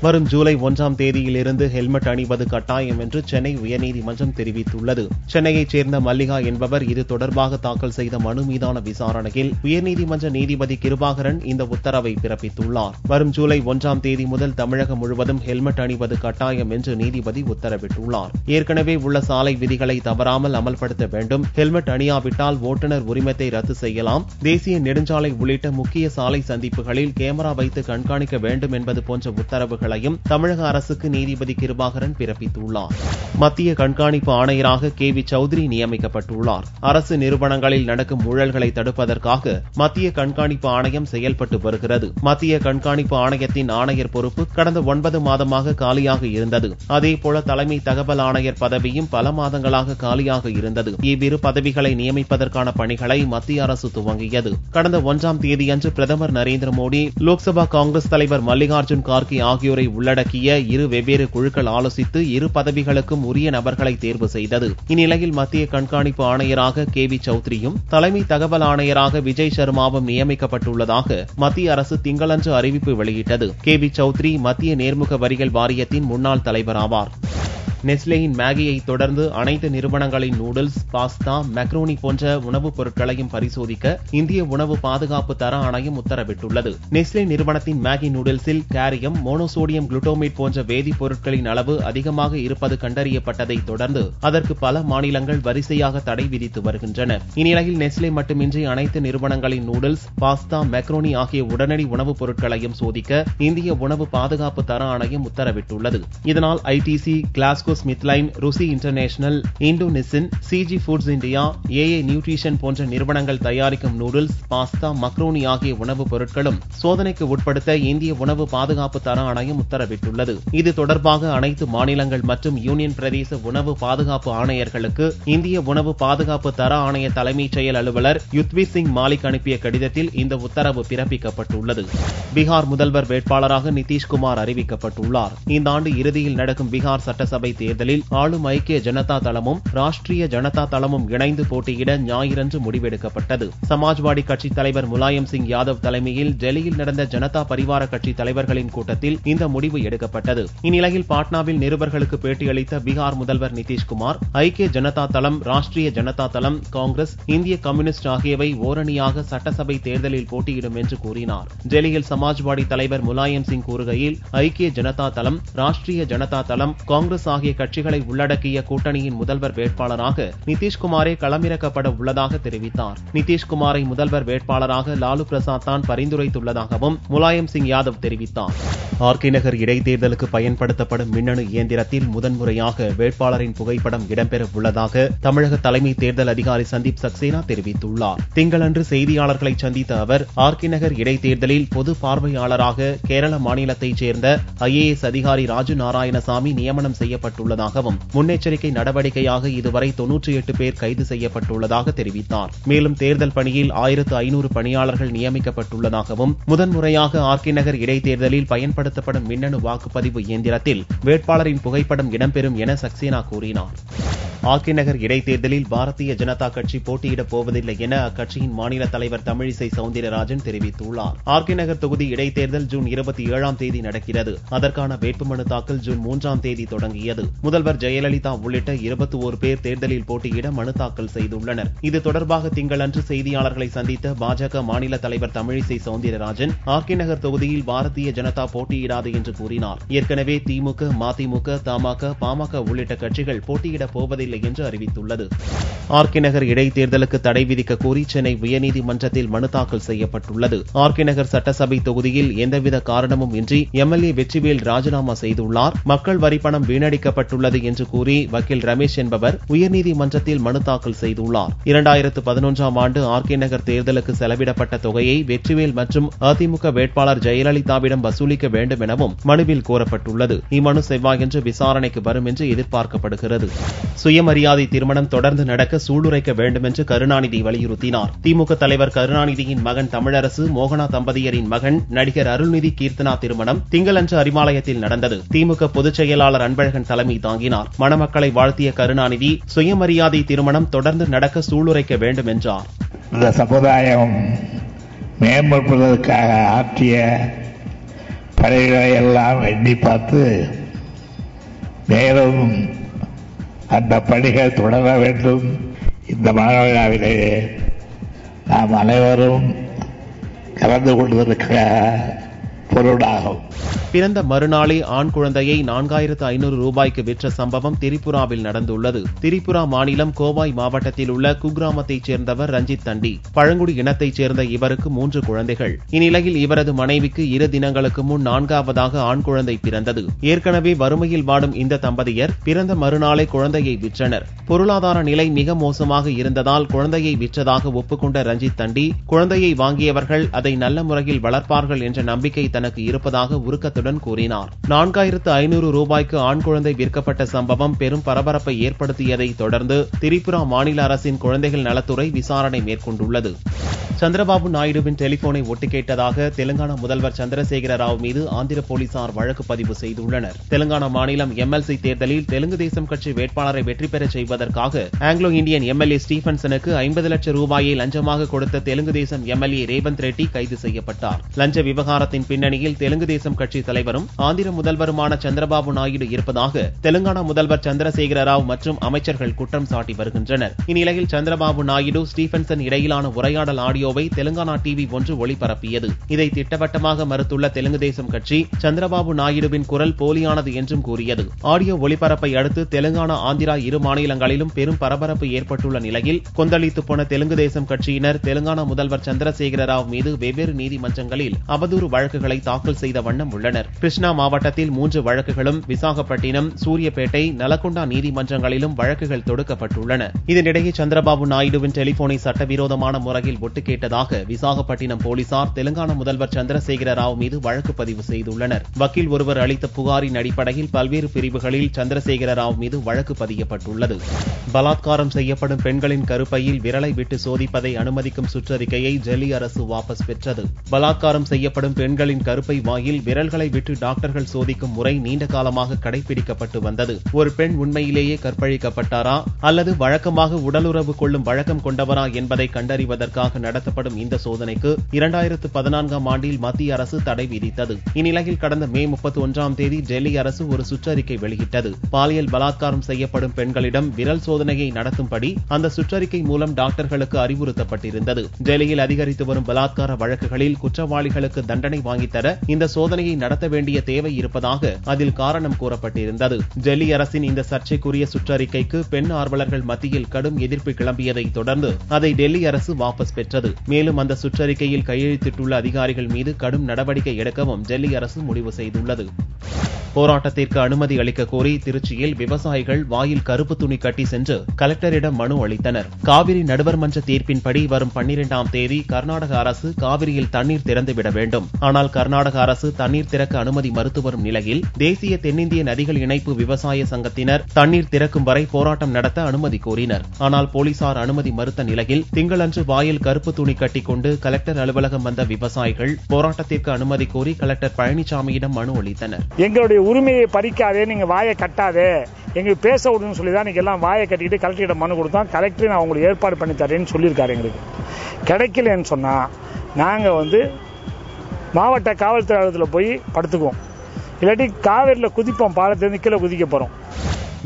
வரும் ஜூலை 1ஆம் தேதியிலிருந்து ஹெல்மெட் அணிவது கட்டாயம் என்று சென்னை உயர்நீதிமன்றம் தெரிவித்துள்ளது. சென்னையைச் சேர்ந்த மல்லிகா என்பவர் இது தொடர்பாக தாக்கல் செய்த மனு மீதான விசாரணையில் உயர்நீதிமன்ற நீதிபதி கிருபாகரன் இந்த உத்தரவை பிறப்பித்துள்ளார். வரும் ஜூலை 1ஆம் தேதி முதல் தமிழகம் முழுவதும் ஹெல்மெட் அணிவது கட்டாயம் என்று நீதிபதி உத்தரவிட்டுள்ளார். ஏற்கனவே உள்ள சாலை விதிகளை தவறாமல் அமல்படுத்த வேண்டும். ஹெல்மெட் அணியாவிட்டால் ஓட்டுநர் உரிமத்தை ரத்து செய்யலாம். தேசிய நெடுஞ்சாலை உள்ளிட்ட முக்கிய சாலை சந்திப்புகளில் கேமரா வைத்து கண்காணிக்க வேண்டும் என்பது போன்ற உத்தரவுகளையும் தமிழக அரசுக்கு நீதிபதி கிருபாகரன் பிறப்பித்துள்ளார். மத்திய கண்காணிப்பு ஆணையராக KV சௌத்ரி நியமிக்கப்பட்டுள்ளார். அரசு நிறுவனங்களில் நடக்கும் ஊழல்களை தடுப்பதற்காக மத்திய கண்காணிப்பு ஆணையம் செயல்பட்டு வருகிறது. மத்திய கண்காணிப்பு ஆணையத்தின் ஆணையர் பொறுப்பு கடந்த 9 மாதமாக காலியாக இருந்தது. அதேபோல தலைமை தகவல் ஆணையர் பதவியும் பல மாதங்களாக காலியாக இருந்தது. இவ்விரு பதவிகளை நியமிப்பதற்கான பணிகளை மத்திய அரசு துவங்கியது. கடந்த 1ஆம் தேதியன்று பிரதமர் நரேந்திர மோடி லோக்சபா காங்கிரஸ் தலைவர் மல்லிகார்ஜுன் கார்கே ஆகியோரை உள்ளடக்கிய இரு வெவ்வேறு குழுக்கள் ஆலோசித்து இரு பதவிகளுக்கும் உரிய நபர்களை தேர்வு செய்தது. இந்நிலையில் மத்திய கண்காணிப்பு ஆணையராக KV சௌத்ரியும் தலைமை தகவல் ஆணையராக விஜய் சர்மாவும் நியமிக்கப்பட்டுள்ளதாக மத்திய அரசு திங்களன்று அறிவிப்பு வெளியிட்டது. KV சௌத்ரி மத்திய நேர்முக வரிகள் வாரியத்தின் முன்னாள் தலைவர் ஆவார். நெஸ்லேயின் மேகியை தொடர்ந்து அனைத்து நிறுவனங்களின் நூடுல்ஸ், பாஸ்தா, மெக்ரோனி போன்ற உணவுப் பொருட்களையும் பரிசோதிக்க இந்திய உணவு பாதுகாப்பு தர ஆணையம் உத்தரவிட்டுள்ளது. நெஸ்லே நிறுவனத்தின் மேகி நூடுல்ஸில் கேரியம், மோனோசோடியம் குளுட்டோமேட் போன்ற வேதிப்பொருட்களின் அளவு அதிகமாக இருப்பது கண்டறியப்பட்டதை தொடர்ந்து அதற்கு பல மாநிலங்கள் வரிசையாக தடை விதித்து வருகின்றன. இந்நிலையில் நெஸ்லே மட்டுமின்றி அனைத்து நிறுவனங்களின் நூடுல்ஸ், பாஸ்தா, மெக்ரோனி ஆகிய உடனடி உணவுப் பொருட்களையும் சோதிக்க இந்திய உணவு பாதுகாப்பு தர ஆணையம் உத்தரவிட்டுள்ளது. இதனால் ITC, Glaxo SmithKline, Ruchi international, இண்டோனிசின், CG foods India, AA nutrition போன்ற நிறுவனங்கள் தயாரிக்கும் நூடுல்ஸ், பாஸ்தா, மக்ரோனி ஆகிய உணவுப் பொருட்களும் சோதனைக்கு உட்படுத்த இந்திய உணவு பாதுகாப்பு தர ஆணையம் உத்தரவிட்டுள்ளது. இது தொடர்பாக அனைத்து மாநிலங்கள் மற்றும் யூனியன் பிரதேச உணவு பாதுகாப்பு ஆணையர்களுக்கு இந்திய உணவு பாதுகாப்பு தர ஆணைய தலைமைச் செயல் அலுவலர் யுத்வீர் சிங் மாலிக் அனுப்பிய கடிதத்தில் இந்த உத்தரவு பிறப்பிக்கப்பட்டுள்ளது. பீகார் முதல்வர் வேட்பாளராக நிதிஷ்குமார் அறிவிக்கப்பட்டுள்ளார். இந்த ஆண்டு இறுதியில் நடக்கும் பீகார் சட்டசபை தேர்தலில் ஆளும் ஐக்கிய ஜனதா தளமும் ராஷ்டிரிய ஜனதா தளமும் இணைந்து போட்டியிட ஞாயிறன்று முடிவெடுக்கப்பட்டது. சமாஜ்வாடி கட்சித் தலைவர் முலாயம் சிங் யாதவ் தலைமையில் டெல்லியில் நடந்த ஜனதா பரிவார கட்சி தலைவர்களின் கூட்டத்தில் இந்த முடிவு எடுக்கப்பட்டது. இந்நிலையில் பாட்னாவில் நிருபர்களுக்கு பேட்டியளித்த பீகார் முதல்வர் நிதிஷ்குமார் ஐக்கிய ஜனதா தளம், ராஷ்டிரிய ஜனதா தளம், காங்கிரஸ், இந்திய கம்யூனிஸ்ட் ஆகியவை ஓரணியாக சட்டசபை தேர்தலில் போட்டியிடும் என்று கூறினார். டெல்லியில் சமாஜ்வாடி தலைவர் முலாயம் சிங் கூறுகையில் ஐக்கிய ஜனதா தளம், ராஷ்டிரிய ஜனதா தளம், காங்கிரஸ் ஆகிய கட்சிகளை உள்ளடக்கிய கூட்டணியின் முதல்வர் வேட்பாளராக நிதிஷ்குமாரே களமிறக்கப்பட உள்ளதாக தெரிவித்தார். நிதிஷ்குமாரை முதல்வர் வேட்பாளராக லாலு பிரசாத் தான் பரிந்துரைத்துள்ளதாகவும் முலாயம் சிங் யாதவ் தெரிவித்தார். RK நகர் இடைத்தேர்தலுக்கு பயன்படுத்தப்படும் மின்னணு இயந்திரத்தில் முதன்முறையாக வேட்பாளரின் புகைப்படம் இடம்பெற உள்ளதாக தமிழக தலைமை தேர்தல் அதிகாரி சந்தீப் சக்சேனா தெரிவித்துள்ளார். திங்களன்று செய்தியாளர்களை சந்தித்த அவர் RK நகர் இடைத்தேர்தலில் பொது பார்வையாளராக கேரள மாநிலத்தைச் சேர்ந்த IAS அதிகாரி ராஜு நாராயணசாமி நியமனம் செய்யப்பட்டுள்ளதாகவும் முன்னெச்சரிக்கை நடவடிக்கையாக இதுவரை 98 பேர் கைது செய்யப்பட்டுள்ளதாக தெரிவித்தார். மேலும் தேர்தல் பணியில் 1500 பணியாளர்கள் நியமிக்கப்பட்டுள்ளதாகவும் முதன்முறையாக RK நகர் இடைத்தேர்தலில் பயன்படுத்தப்படும் மின்னணு வாக்குப்பதிவு இயந்திரத்தில் வேட்பாளரின் புகைப்படம் இடம்பெறும் என சக்சேனா கூறினார். RK நகர் இடைத்தேர்தலில் பாரதிய ஜனதா கட்சி போட்டியிடப் போவதில்லை என அக்கட்சியின் மாநில தலைவர் தமிழிசை சவுந்தரராஜன் தெரிவித்துள்ளார். RK நகர் தொகுதி இடைத்தேர்தல் ஜூன் 27ஆம் தேதி நடக்கிறது. அதற்கான வேட்புமனு தாக்கல் ஜூன் 3ஆம் தேதி தொடங்கியது. முதல்வர் ஜெயலலிதா உள்ளிட்ட 21 பேர் தேர்தலில் போட்டியிட மனு தாக்கல் செய்துள்ளனர். இது தொடர்பாக திங்களன்று செய்தியாளர்களை சந்தித்த பாஜக மாநில தலைவர் தமிழிசை சவுந்தரராஜன் RK நகர் தொகுதியில் பாரதிய ஜனதா போட்டியிடாது என்று கூறினார். ஏற்கனவே திமுக, மதிமுக, தமாக, பாமக உள்ளிட்ட கட்சிகள் போட்டியிடப் போவதில்லை என்று அறிவித்துள்ளது. RK நகர் இடைத்தேர்தலுக்கு தடை விதிக்க கோரி சென்னை உயர்நீதிமன்றத்தில் மனு தாக்கல் செய்யப்பட்டுள்ளது. RK நகர் சட்டசபை தொகுதியில் எந்தவித காரணமும் இன்றி MLA வெற்றிவேல் ராஜினாமா செய்துள்ளார். மக்கள் வரிப்பணம் வீணடிக்கப்பட்டுள்ளது என்று கூறி வக்கீல் ரமேஷ் என்பவர் உயர்நீதிமன்றத்தில் மனு தாக்கல் செய்துள்ளார். 2011ஆம் ஆண்டு RK நகர் தேர்தலுக்கு செலவிடப்பட்ட தொகையை வெற்றிவேல் மற்றும் அதிமுக வேட்பாளர் ஜெயலலிதாவிடம் வசூலிக்க வேண்டும் எனவும் மனுவில் கோரப்பட்டுள்ளது. இம்மனு செவ்வாயன்று விசாரணைக்கு வரும் என்று எதிர்பார்க்கப்படுகிறது. சுயமரியாதை திருமணம் தொடர்ந்து நடக்க சூளுரைக்க வேண்டும் என்று கருணாநிதி வலியுறுத்தினார். திமுக தலைவர் கருணாநிதியின் மகன் தமிழரசு, மோகனா தம்பதியரின் மகன் நடிகர் அருள்நிதி கீர்த்தனா திருமணம் திங்களன்று அறிமாலயத்தில் நடந்தது. திமுக பொதுச் செயலாளர் அன்பழகன் தலைமை தாங்கினார். மணமக்களை வாழ்த்திய கருணாநிதி சுயமரியாதை திருமணம் தொடர்ந்து நடக்க சூளுரைக்க வேண்டும் என்றார். இந்த சமுதாயம் மேம்படுவதற்காக ஆற்றிய பணிகளை எல்லாம் எண்ணி பார்த்து மேலும் அந்த பணிகள் தொடர வேண்டும். இந்த மாநாவிலே நாம் அனைவரும் கலந்து கொள்வதற்காக பொருளாகும். பிறந்த மறுநாளே ஆண் குழந்தையை 4500 ரூபாய்க்கு விற்ற சம்பவம் திரிபுராவில் நடந்துள்ளது. திரிபுரா மாநிலம் கோவாய் மாவட்டத்தில் உள்ள குக்கிராமத்தைச் சேர்ந்தவர் ரஞ்சித் தண்டி. பழங்குடி இனத்தைச் சேர்ந்த இவருக்கு 3 குழந்தைகள். இந்நிலையில் இவரது மனைவிக்கு 2 தினங்களுக்கு முன் 4வதாக ஆண் குழந்தை பிறந்தது. ஏற்கனவே வறுமையில் வாடும் இந்த தம்பதியர் பிறந்த மறுநாளே குழந்தையை விற்றனர். பொருளாதார நிலை மிக மோசமாக இருந்ததால் குழந்தையை விற்றதாக ஒப்புக்கொண்ட ரஞ்சித் தண்டி, குழந்தையை வாங்கியவர்கள் அதை நல்ல முறையில் வளர்ப்பார்கள் என்ற நம்பிக்கை தனக்கு இருப்பதாக உருக்கத்துடன் கூறினார். 4500 ரூபாய்க்கு ஆண் குழந்தை விற்கப்பட்ட சம்பவம் பெரும் பரபரப்பை ஏற்படுத்தியதை தொடர்ந்து திரிபுரா மாநில அரசின் குழந்தைகள் நலத்துறை விசாரணை மேற்கொண்டுள்ளது. சந்திரபாபு நாயுடுவின் டெலிபோனை ஒட்டு கேட்டதாக தெலுங்கானா முதல்வர் சந்திரசேகர ராவ் மீது ஆந்திர போலீசார் வழக்கு பதிவு செய்துள்ளனர். தெலுங்கானா மாநிலம் எம்எல்சி தேர்தலில் தெலுங்கு தேசம் கட்சி வேட்பாளரை வெற்றி பெறச் செய்வதற்காக ஆங்கிலோ இந்தியன் எம்எல்ஏ ஸ்டீபன்சனுக்கு 50 லட்சம் ரூபாயை லஞ்சமாக கொடுத்த தெலுங்கு தேசம் எம்எல்ஏ ரேவந்த் ரெட்டி கைது செய்யப்பட்டார். லஞ்ச விவகாரத்தின் பின்னணியில் தெலுங்கு தேசம் கட்சி தலைவரும் ஆந்திர முதல்வருமான சந்திரபாபு நாயுடு இருப்பதாக தெலுங்கானா முதல்வர் சந்திரசேகர ராவ் மற்றும் அமைச்சர்கள் குற்றம் சாட்டி வருகின்றனர். இந்நிலையில் சந்திரபாபு நாயுடு ஸ்டீபன்சன் இடையிலான உரையாடல் ஆடியோவை தெலுங்கானா டிவி 1 ஒளிபரப்பியது. இதை திட்டவட்டமாக மறுத்துள்ள தெலுங்கு தேசம் கட்சி சந்திரபாபு நாயுடுவின் குரல் போலியானது என்றும் கூறியது. ஆடியோ ஒளிபரப்பை அடுத்து தெலுங்கானா ஆந்திரா இரு மாநிலங்களிலும் பெரும் பரபரப்பு ஏற்பட்டுள்ள நிலையில் கொந்தளித்து போன தெலுங்கு தேசம் கட்சியினர் தெலுங்கானா முதல்வர் சந்திரசேகர ராவ் மீது வெவ்வேறு நீதிமன்றங்களில் அவதூறு வழக்குகளை தாக்கல் செய்த வண்ணம் உள்ளனர். கிருஷ்ணா மாவட்டத்தில் 3 வழக்குகளும், விசாகப்பட்டினம், சூரியப்பேட்டை, நலகொண்டா நீதிமன்றங்களிலும் வழக்குகள் தொடுக்கப்பட்டுள்ளன. இதனிடையே சந்திரபாபு நாயுடுவின் டெலிபோனை சட்டவிரோதமான முறையில் ஒட்டு கேட்டதாக விசாகப்பட்டினம் போலீசார் தெலுங்கானா முதல்வர் சந்திரசேகர ராவ் மீது வழக்கு பதிவு செய்துள்ளனர். வக்கீல் ஒருவர் அளித்த புகாரின் அடிப்படையில் பல்வேறு பிரிவுகளில் சந்திரசேகர ராவ் மீது வழக்கு பதியப்பட்டுள்ளது. பலாத்காரம் செய்யப்படும் பெண்களின் கருப்பையில் விரலை விட்டு சோதிப்பதை அனுமதிக்கும் சுற்றறிக்கையை டெல்லி அரசு வாபஸ் பெற்றது. பலாத்காரம் செய்யப்படும் பெண்களின் கருப்பை வாயில் விரல்களை விட்டு டாக்டர்கள் சோதிக்கும் முறை நீண்ட காலமாக கடைபிடிக்கப்பட்டு வந்தது. ஒரு பெண் உண்மையிலேயே கற்பழிக்கப்பட்டாரா அல்லது வழக்கமாக உடலுறவு கொள்ளும் வழக்கம் கொண்டவரா என்பதை கண்டறிவதற்காக நடத்தப்படும் இந்த சோதனைக்கு 2014ஆம் ஆண்டில் மத்திய அரசு தடை விதித்தது. இந்நிலையில் கடந்த மே 31ஆம் தேதி டெல்லி அரசு ஒரு சுற்றறிக்கை வெளியிட்டது. பாலியல் பலாத்காரம் செய்யப்படும் பெண்களிடம் விரல் சோதனையை நடத்தும்படி அந்த சுற்றறிக்கை மூலம் டாக்டர்களுக்கு அறிவுறுத்தப்பட்டிருந்தது. டெல்லியில் அதிகரித்து வரும் பலாத்கார வழக்குகளில் குற்றவாளிகளுக்கு தண்டனை வாங்கித்தர இந்த சோதனையை நடத்த வேண்டிய தேவை இருப்பதாக அதில் காரணம் கூறப்பட்டிருந்தது. டெல்லி அரசின் இந்த சர்ச்சைக்குரிய சுற்றறிக்கைக்கு பெண் ஆர்வலர்கள் மத்தியில் கடும் எதிர்ப்பு கிளம்பியதை தொடர்ந்து அதை டெல்லி அரசு வாபஸ் பெற்றது. மேலும் அந்த சுற்றறிக்கையில் கையெழுத்திட்டுள்ள அதிகாரிகள் மீது கடும் நடவடிக்கை எடுக்கவும் டெல்லி அரசு முடிவு செய்துள்ளது. போராட்டத்திற்கு அனுமதி அளிக்க கோரி திருச்சியில் விவசாயிகள் வாயில் கருப்பு துணி கட்டி சென்று கலெக்டரிடம் மனு அளித்தனர். காவிரி நடுவர் மன்ற தீர்ப்பின்படி வரும் 12ஆம் தேதி கர்நாடக அரசு காவிரியில் தண்ணீர் திறந்துவிட வேண்டும். ஆனால் கர்நாடக அரசு தண்ணீர் திறக்க அனுமதி மறுத்து வரும் நிலையில் தேசிய தென்னிந்திய நதிகள் இணைப்பு விவசாய சங்கத்தினர் தண்ணீர் திறக்கும் வரை போராட்டம் நடத்த அனுமதி கோரினர். ஆனால் போலீசார் அனுமதி மறுத்த நிலையில் திங்களன்று வாயில் கருப்பு துணி கட்டிக்கொண்டு கலெக்டர் அலுவலகம் வந்த விவசாயிகள் போராட்டத்திற்கு அனுமதி கோரி கலெக்டர் பழனிசாமியிடம் மனு அளித்தனர். எங்களுடைய உரிமையை பறிக்காதே, நீங்க வாயை கட்டாதே, எங்களுக்கு பேச விடுன்னு சொல்லி தான் நீங்க எல்லாம் வாயை கட்டிக்கிட்டு கலெக்டரிடம் மனு கொடுத்தோம். கலெக்டர் நான் உங்களுக்கு ஏற்பாடு பண்ணி தரேன்னு சொல்லியிருக்காரு. எங்களுக்கு கிடைக்கலன்னு சொன்னா நாங்க மாவட்ட காவல்துறை அலுவலகத்தில் போய் படுத்துக்குவோம். இல்லாட்டி காவேரியில் குதிப்போம், பாலத்திலிருந்து கீழே குதிக்க போறோம்.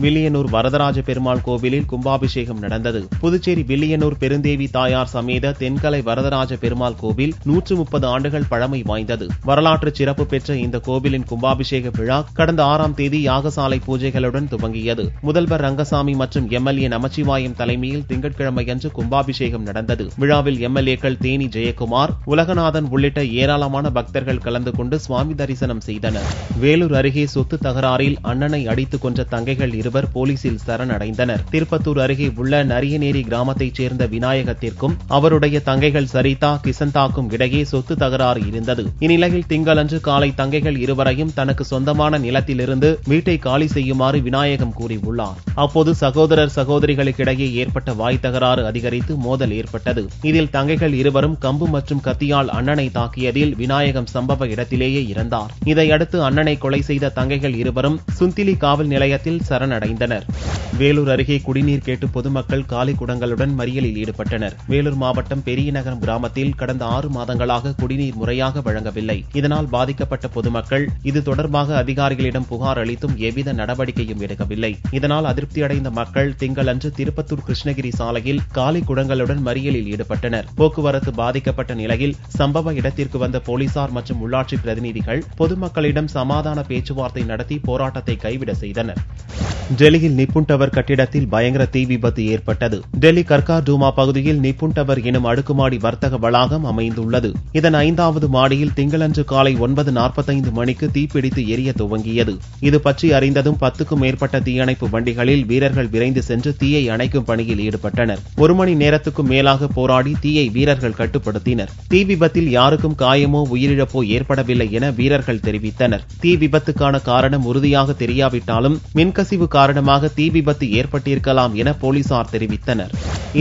வில்லியனூர் வரதராஜ பெருமாள் கோவிலில் கும்பாபிஷேகம் நடந்தது. புதுச்சேரி வில்லியனூர் பெருந்தேவி தாயார் சமேத தென்கலை வரதராஜ பெருமாள் கோவில் 130 ஆண்டுகள் பழமை வாய்ந்தது. வரலாற்று சிறப்பு பெற்ற இந்த கோவிலின் கும்பாபிஷேக விழா கடந்த 6ஆம் தேதி யாகசாலை பூஜைகளுடன் துவங்கியது. முதல்வர் ரங்கசாமி மற்றும் எம்எல்ஏ நமச்சிவாயம் தலைமையில் திங்கட்கிழமையன்று கும்பாபிஷேகம் நடந்தது. விழாவில் எம்எல்ஏக்கள் தேனி ஜெயக்குமார், உலகநாதன் உள்ளிட்ட ஏராளமான பக்தர்கள் கலந்து கொண்டு சுவாமி தரிசனம் செய்தனர். வேலூர் அருகே சொத்து தகராறில் அண்ணனை அடித்துக் கொன்ற தங்கைகள் இருவர் போலீசில் சரணடைந்தனர். திருப்பத்தூர் அருகே உள்ள நரியநேரி கிராமத்தைச் சேர்ந்த விநாயகத்திற்கும் அவருடைய தங்கைகள் சரிதா, கிசந்தாக்கும் இடையே சொத்து தகராறு இருந்தது. இந்நிலையில் திங்களன்று காலை தங்கைகள் இருவரையும் தனக்கு சொந்தமான நிலத்திலிருந்து வீட்டை காலி செய்யுமாறு விநாயகம் கூறியுள்ளார். அப்போது சகோதரர் சகோதரிகளுக்கிடையே ஏற்பட்ட வாய் தகராறு அதிகரித்து மோதல் ஏற்பட்டது. இதில் தங்கைகள் இருவரும் கம்பு மற்றும் கத்தியால் அண்ணனை தாக்கியதில் விநாயகம் சம்பவ இடத்திலேயே இறந்தார். இதையடுத்து அண்ணனை கொலை செய்த தங்கைகள் இருவரும் சுந்திலி காவல் நிலையத்தில் சரணடைந்தனர். சரணடைந்தனர். வேலூர் அருகே குடிநீர் கேட்டு பொதுமக்கள் காலி குடங்களுடன் மறியலில் ஈடுபட்டனர். வேலூர் மாவட்டம் பெரியநகரம் கிராமத்தில் கடந்த 6 மாதங்களாக குடிநீர் முறையாக வழங்கவில்லை. இதனால் பாதிக்கப்பட்ட பொதுமக்கள் இது தொடர்பாக அதிகாரிகளிடம் புகார் அளித்தும் எவ்வித நடவடிக்கையும் எடுக்கவில்லை. இதனால் அதிருப்தியடைந்த மக்கள் திங்களன்று திருப்பத்தூர் கிருஷ்ணகிரி சாலையில் காலி குடங்களுடன் மறியலில் ஈடுபட்டனர். போக்குவரத்து பாதிக்கப்பட்ட நிலையில் சம்பவ இடத்திற்கு வந்த போலீசார் மற்றும் உள்ளாட்சி பிரதிநிதிகள் பொதுமக்களிடம் சமாதான பேச்சுவார்த்தை நடத்தி போராட்டத்தை கைவிட செய்தனர். டெல்லியில் நிப்புன் டவர் கட்டிடத்தில் பயங்கர தீ விபத்து ஏற்பட்டது. டெல்லி கர்கார்டூமா பகுதியில் நிப்புன் டவர் எனும் அடுக்குமாடி வர்த்தக வளாகம் அமைந்துள்ளது. இதன் 5வது மாடியில் திங்களன்று காலை 9:45 மணிக்கு தீப்பிடித்து எரிய துவங்கியது. இது பற்றி அறிந்ததும் 10க்கும் மேற்பட்ட தீயணைப்பு வண்டிகளில் வீரர்கள் விரைந்து சென்று தீயை அணைக்கும் பணியில் ஈடுபட்டனர். 1 மணி நேரத்துக்கும் மேலாக போராடி தீயை வீரர்கள் கட்டுப்படுத்தினர். தீ விபத்தில் யாருக்கும் காயமோ உயிரிழப்போ ஏற்படவில்லை என வீரர்கள் தெரிவித்தனர். தீ விபத்துக்கான காரணம் உறுதியாக தெரியாவிட்டாலும் மின்கசிவு காரணமாக தீ விபத்து ஏற்பட்டிருக்கலாம் என போலீசார் தெரிவித்தனர்.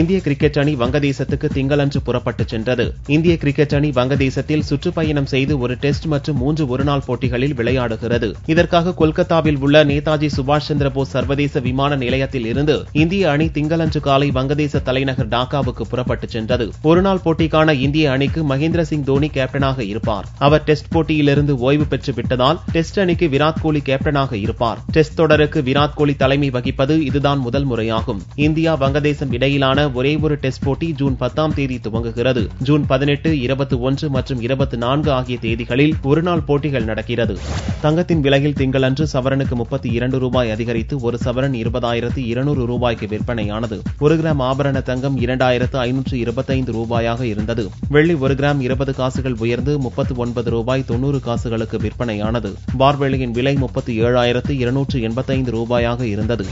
இந்திய கிரிக்கெட் அணி வங்கதேசத்துக்கு திங்களன்று புறப்பட்டுச் சென்றது. இந்திய கிரிக்கெட் அணி வங்கதேசத்தில் சுற்றுப்பயணம் செய்து ஒரு டெஸ்ட் மற்றும் 3 ஒருநாள் போட்டிகளில் விளையாடுகிறது. இதற்காக கொல்கத்தாவில் உள்ள நேதாஜி சுபாஷ் சந்திர போஸ் சர்வதேச விமான நிலையத்தில் இருந்து இந்திய அணி திங்களன்று காலை வங்கதேச தலைநகர் டாக்காவுக்கு புறப்பட்டுச் சென்றது. ஒருநாள் போட்டிக்கான இந்திய அணிக்கு மகேந்திர சிங் தோனி கேப்டனாக இருப்பார். அவர் டெஸ்ட் போட்டியிலிருந்து ஓய்வு பெற்று விட்டதால் டெஸ்ட் அணிக்கு விராட் கோலி கேப்டனாக இருப்பார். டெஸ்ட் தொடருக்கு விராட் கோலி தலைமை வகிப்பது இதுதான் முதல் முறையாகும். இந்தியா வங்கதேசம் இடையிலான ஒரே ஒரு டெஸ்ட் போட்டி ஜூன் 10ஆம் தேதி துவங்குகிறது. ஜூன் 18, 21 மற்றும் 24 ஆகிய தேதிகளில் ஒருநாள் போட்டிகள் நடக்கிறது. தங்கத்தின் விலையில் திங்களன்று சவரனுக்கு 32 ரூபாய் அதிகரித்து ஒரு சவரன் 20,200 ரூபாய்க்கு விற்பனையானது. 1 கிராம் ஆபரண தங்கம் 2,525 ரூபாயாக இருந்தது. வெள்ளி 1 கிராம் 20 காசுகள் உயர்ந்து 39 ரூபாய் 90 காசுகளுக்கு விற்பனையானது. பார்வெளியின் விலை 37,285 ரூபாயாக இருந்தது.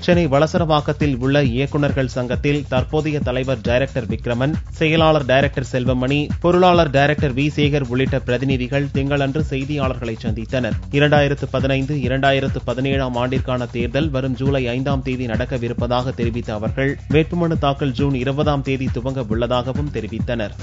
சென்னை வளசரவாக்கத்தில் உள்ள இயக்குநர்கள் சங்கத்தில் தற்போதைய தலைவர் டைரக்டர் விக்ரமன், செயலாளர் டைரக்டர் செல்வமணி, பொருளாளர் டைரக்டர் வி. சேகர் உள்ளிட்ட பிரதிநிதிகள் திங்களன்று செய்தியாளர்களை சந்தித்தனர். 2015, 2017 ஆண்டிற்கான தேர்தல் வரும் ஜூலை 5ஆம் தேதி நடக்கவிருப்பதாக தெரிவித்த அவர்கள் வேட்புமனு தாக்கல் ஜூன் 20ஆம் தேதி துவங்க உள்ளதாகவும் தெரிவித்தனர்.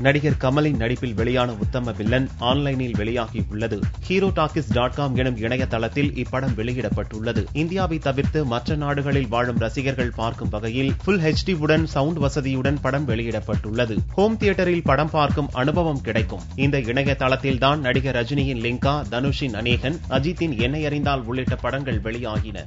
நடிகர் கமலின் நடிப்பில் வெளியான உத்தம வில்லன் ஆன்லைனில் வெளியாகியுள்ளது. herotalkies.com எனும் இணையதளத்தில் இப்படம் வெளியிடப்பட்டுள்ளது. இந்தியாவை தவிர்த்து மற்ற நாடுகளில் வாழும் ரசிகர்கள் பார்க்கும் வகையில் ஃபுல் HD உடன் சவுண்ட் வசதியுடன் படம் வெளியிடப்பட்டுள்ளது. ஹோம் தியேட்டரில் படம் பார்க்கும் அனுபவம் கிடைக்கும். இந்த இணையதளத்தில்தான் நடிகர் ரஜினியின் லிங்கா, தனுஷின் அநேகன், அஜித்தின் என்னை அறிந்தால் உள்ளிட்ட படங்கள் வெளியாகின.